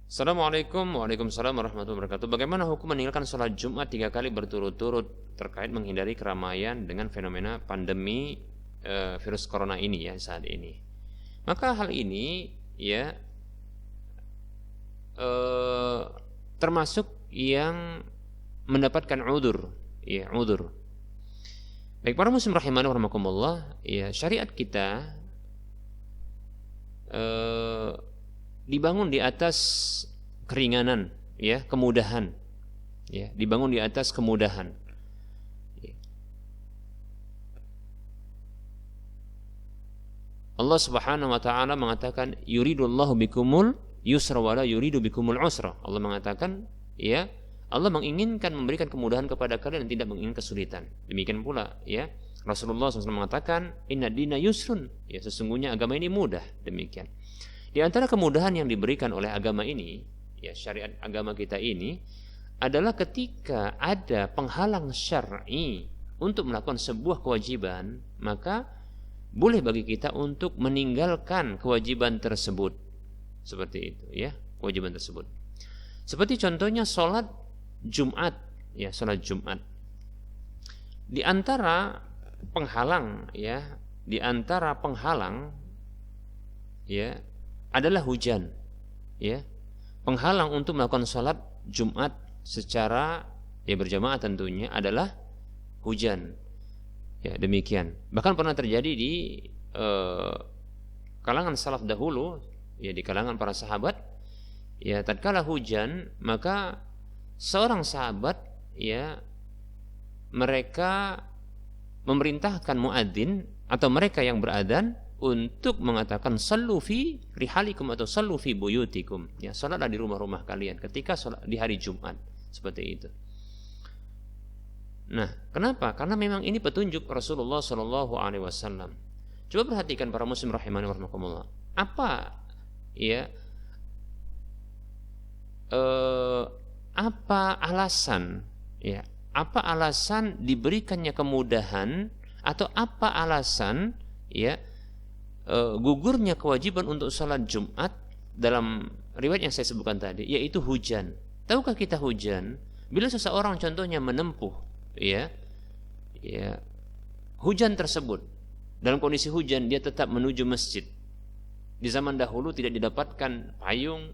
Assalamualaikum Waalaikumsalam warahmatullahi wabarakatuh. Bagaimana hukum meninggalkan sholat Jumat 3 kali berturut-turut terkait menghindari keramaian dengan fenomena pandemi virus corona ini ya saat ini. Maka hal ini ya termasuk yang mendapatkan udzur, ya udzur. Baik para muslim rahimani wa rahimakumullah, ya syariat kita dibangun di atas keringanan, ya, kemudahan, ya, dibangun di atas kemudahan. Ya. Allah Subhanahu wa taala mengatakan yuridullahu bikumul yusra wala yuridu bikumul usra. Allah mengatakan, ya, Allah menginginkan memberikan kemudahan kepada kalian dan tidak menginginkan kesulitan. Demikian pula, ya, Rasulullah SAW mengatakan inna dina yusrun, ya, sesungguhnya agama ini mudah. Demikian. Di antara kemudahan yang diberikan oleh agama ini, ya syariat agama kita ini, adalah ketika ada penghalang syar'i untuk melakukan sebuah kewajiban, maka boleh bagi kita untuk meninggalkan kewajiban tersebut. Seperti itu, ya, kewajiban tersebut. Seperti contohnya sholat Jumat, ya, sholat Jumat. Di antara penghalang, ya, di antara penghalang, ya, adalah hujan, ya. Penghalang untuk melakukan sholat Jumat secara ya berjamaah tentunya adalah hujan, ya, demikian. Bahkan pernah terjadi di kalangan salaf dahulu, ya, di kalangan para sahabat, ya, tatkala hujan maka seorang sahabat, ya, mereka memerintahkan muadzin atau mereka yang beradzan untuk mengatakan sallu fi rihalikum atau sallu fi buyutikum, ya, salatlah di rumah-rumah kalian ketika salat di hari Jumat, seperti itu. Nah, kenapa? Karena memang ini petunjuk Rasulullah Shallallahu Alaihi Wasallam. Coba perhatikan para muslim rahimani wa rahimakumullah. Apa, ya, apa alasan, ya, apa alasan diberikannya kemudahan atau apa alasan, ya, gugurnya kewajiban untuk sholat Jumat dalam riwayat yang saya sebutkan tadi, yaitu hujan. Tahukah kita hujan? Bila seseorang contohnya menempuh, ya, ya, hujan tersebut, dalam kondisi hujan dia tetap menuju masjid. Di zaman dahulu tidak didapatkan payung,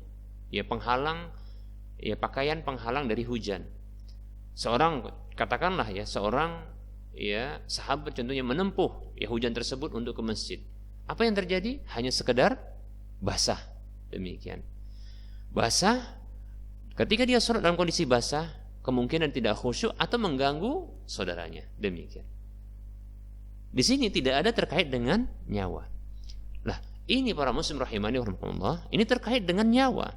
ya, penghalang, ya, pakaian penghalang dari hujan. Seorang, katakanlah, ya, seorang, ya, sahabat contohnya menempuh, ya, hujan tersebut untuk ke masjid. Apa yang terjadi? Hanya sekedar basah. Demikian. Basah, ketika dia sholat dalam kondisi basah, kemungkinan tidak khusyuk atau mengganggu saudaranya. Demikian. Di sini tidak ada terkait dengan nyawa. Lah, ini para muslim rahimani wa rahimakumullah, ini terkait dengan nyawa.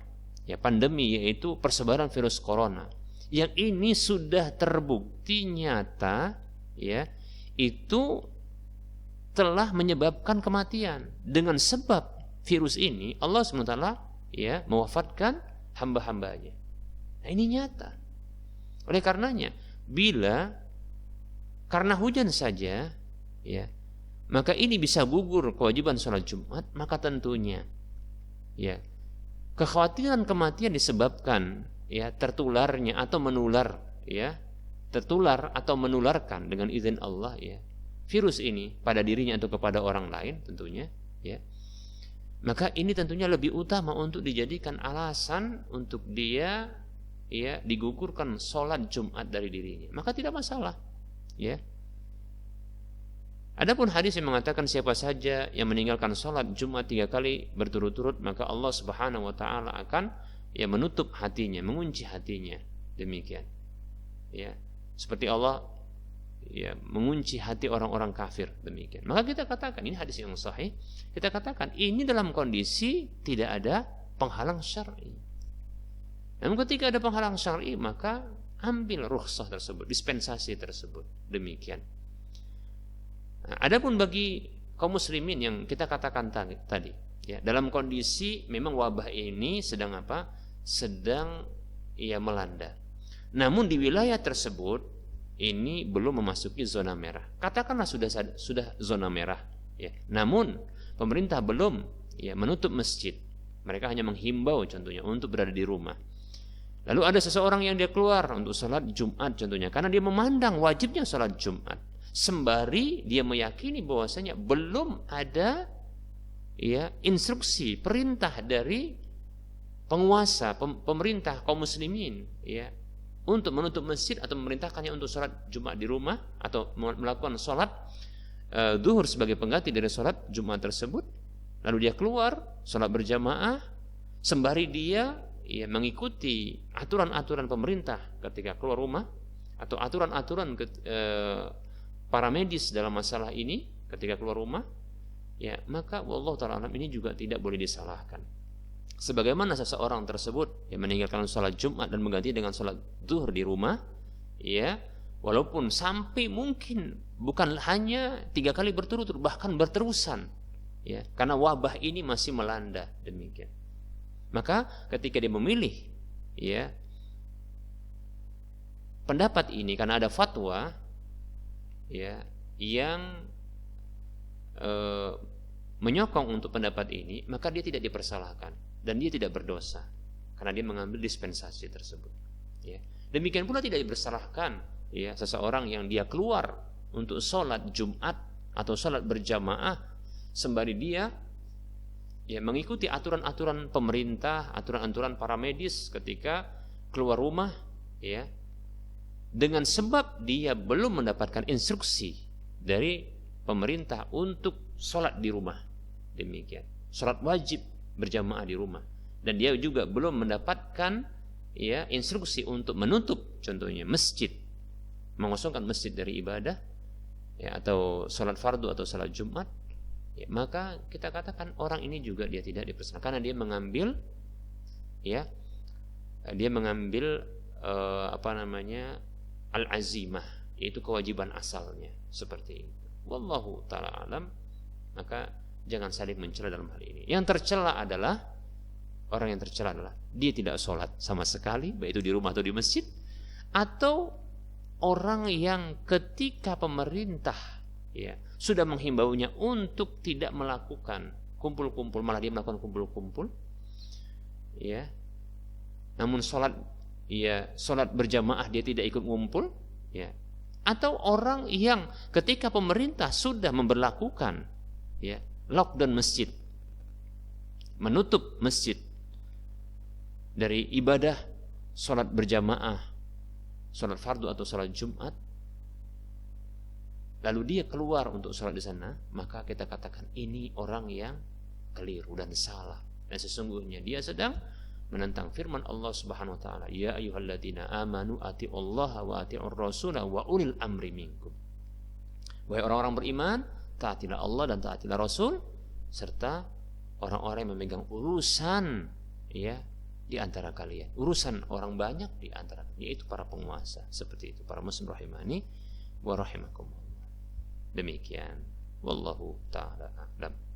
Ya, pandemi, yaitu persebaran virus corona. Yang ini sudah terbukti nyata, ya, itu telah menyebabkan kematian. Dengan sebab virus ini Allah SWT, ya, mewafatkan hamba-hambanya. Nah, ini nyata. Oleh karenanya, bila karena hujan saja, ya, maka ini bisa gugur kewajiban sholat Jumat, maka tentunya, ya, kekhawatiran kematian disebabkan, ya, tertularnya atau menular, ya, tertular atau menularkan dengan izin Allah, ya, virus ini pada dirinya atau kepada orang lain tentunya, ya, maka ini tentunya lebih utama untuk dijadikan alasan untuk dia, ya, digugurkan sholat Jumat dari dirinya, maka tidak masalah, ya. Adapun hadis yang mengatakan siapa saja yang meninggalkan sholat Jumat 3 kali berturut-turut, maka Allah Subhanahu wa taala akan, ya, menutup hatinya, mengunci hatinya. Demikian, ya, seperti Allah, ya, mengunci hati orang-orang kafir. Demikian. Maka kita katakan ini hadis yang sahih. Kita katakan ini dalam kondisi tidak ada penghalang syar'i. Namun ketika ada penghalang syar'i, maka ambil rukhsah tersebut, dispensasi tersebut. Demikian. Nah, adapun bagi kaum muslimin yang kita katakan tadi, ya, dalam kondisi memang wabah ini sedang apa? Sedang, ya, melanda. Namun di wilayah tersebut ini belum memasuki zona merah. Katakanlah sudah zona merah, ya. Namun pemerintah belum, ya, menutup masjid, Mereka hanya menghimbau contohnya untuk berada di rumah. Lalu ada seseorang yang dia keluar untuk salat Jumat contohnya, karena dia memandang wajibnya salat Jumat, sembari dia meyakini bahwasanya belum ada ya instruksi, perintah dari penguasa, pemerintah kaum muslimin ya untuk menutup masjid atau memerintahkannya untuk salat Jumat di rumah atau melakukan salat zuhur sebagai pengganti dari salat Jumat tersebut. Lalu dia keluar salat berjamaah sembari dia mengikuti aturan-aturan pemerintah ketika keluar rumah atau aturan-aturan para medis dalam masalah ini ketika keluar rumah, ya maka wallahu ta'ala alam ini juga tidak boleh disalahkan. Sebagaimana seseorang tersebut yang meninggalkan salat Jumat dan mengganti dengan salat zuhur di rumah, ya walaupun sampai mungkin bukan hanya 3 kali berturut-turut, bahkan berterusan, ya karena wabah ini masih melanda demikian. Maka ketika dia memilih ya pendapat ini karena ada fatwa ya yang menyokong untuk pendapat ini, maka dia tidak dipersalahkan dan dia tidak berdosa karena dia mengambil dispensasi tersebut. Ya. Demikian pula tidak dipersalahkan ya seseorang yang dia keluar untuk sholat Jumat atau sholat berjamaah sembari dia ya mengikuti aturan-aturan pemerintah, aturan-aturan para medis ketika keluar rumah ya. Dengan sebab dia belum mendapatkan instruksi dari pemerintah untuk sholat di rumah. Demikian. Sholat wajib berjamaah di rumah. Dan dia juga belum mendapatkan ya instruksi untuk menutup contohnya masjid, mengosongkan masjid dari ibadah ya atau sholat fardu atau sholat Jumat. Ya, maka kita katakan orang ini juga dia tidak dipersalahkan karena dia mengambil ya al-azimah, yaitu kewajiban asalnya seperti itu. Wallahu ta'ala alam. Maka jangan saling mencela dalam hal ini. Yang tercela adalah orang yang tercela adalah dia tidak sholat sama sekali, baik itu di rumah atau di masjid, atau orang yang ketika pemerintah ya sudah menghimbaunya untuk tidak melakukan kumpul-kumpul, malah dia melakukan kumpul-kumpul ya, namun sholat berjamaah dia tidak ikut ngumpul ya, atau orang yang ketika pemerintah sudah memberlakukan ya lockdown masjid, menutup masjid dari ibadah sholat berjamaah, sholat fardu atau sholat Jumat, lalu dia keluar untuk sholat di sana, maka kita katakan ini orang yang keliru dan salah, dan sesungguhnya dia sedang menentang firman Allah Subhanahu wa taala, ya ayyuhalladzina amanu atiullaha wa atiur rasula wa ulil amri minkum. Wahai orang-orang beriman, taatilah Allah dan taatilah Rasul serta orang-orang yang memegang urusan ya di antara kalian, urusan orang banyak di antara kalian, yaitu para penguasa. Seperti itu para muslim rahimani wa rahimakumullah. Demikian wallahu ta'ala a'lam.